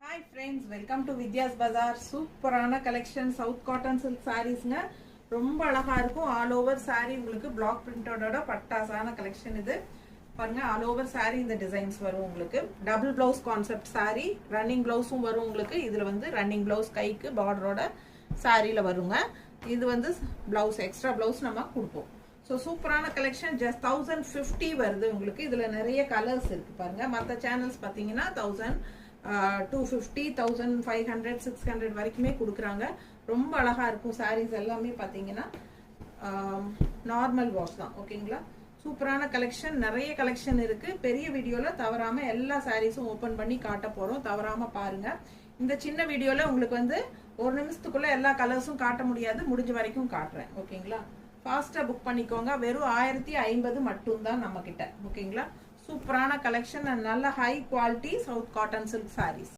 Hi friends, welcome to Vidya's Bazaar. சூப்பரான collection south cotton silk சாரீஸ்ங்க. ரொம்ப அழகா இருக்கும். ஆல் ஓவர் சாரி உங்களுக்கு பிளாக் பிரிண்டோட பட்டாசான கலெக்ஷன் இது. பாருங்க, ஆல் ஓவர் சாரி இந்த டிசைன்ஸ் வரும் உங்களுக்கு. Double blouse concept sari, running பிளவுஸும் வரும் உங்களுக்கு. இதுல வந்து ரன்னிங் பிளவுஸ் கைக்கு பார்டரோட சாரியில வருங்க. இது வந்து பிளவுஸ் எக்ஸ்ட்ரா பிளவுஸ் நம்ம கொடுப்போம். ஸோ சூப்பரான கலெக்ஷன் ஜஸ்ட் 1050 வருது உங்களுக்கு. இதுல நிறைய கலர்ஸ் இருக்கு பாருங்க. மற்ற சேனல்ஸ் பார்த்தீங்கன்னா 250, 1500, 600 வரைக்குமே கொடுக்குறாங்க. ரொம்ப அழகா இருக்கும். சாரீஸ் எல்லாமே பார்த்தீங்கன்னா நார்மல் வாஷ் தான். ஓகேங்களா? சூப்பரான கலெக்ஷன், நிறைய கலெக்ஷன் இருக்கு. பெரிய வீடியோல தவறாம எல்லா சாரீஸும் ஓபன் பண்ணி காட்ட போறோம். தவறாம பாருங்க. இந்த சின்ன வீடியோல உங்களுக்கு வந்து ஒரு நிமிஷத்துக்குள்ள எல்லா கலர்ஸும் காட்ட முடியாது. முடிஞ்ச வரைக்கும் காட்டுறேன். ஓகேங்களா? ஃபாஸ்டா புக் பண்ணிக்கோங்க. வெறும் 1050 மட்டும் தான் நம்ம கிட்ட. ஓகேங்களா? சூப்பரான கலெக்ஷன், நல்ல high quality south cotton silk saris.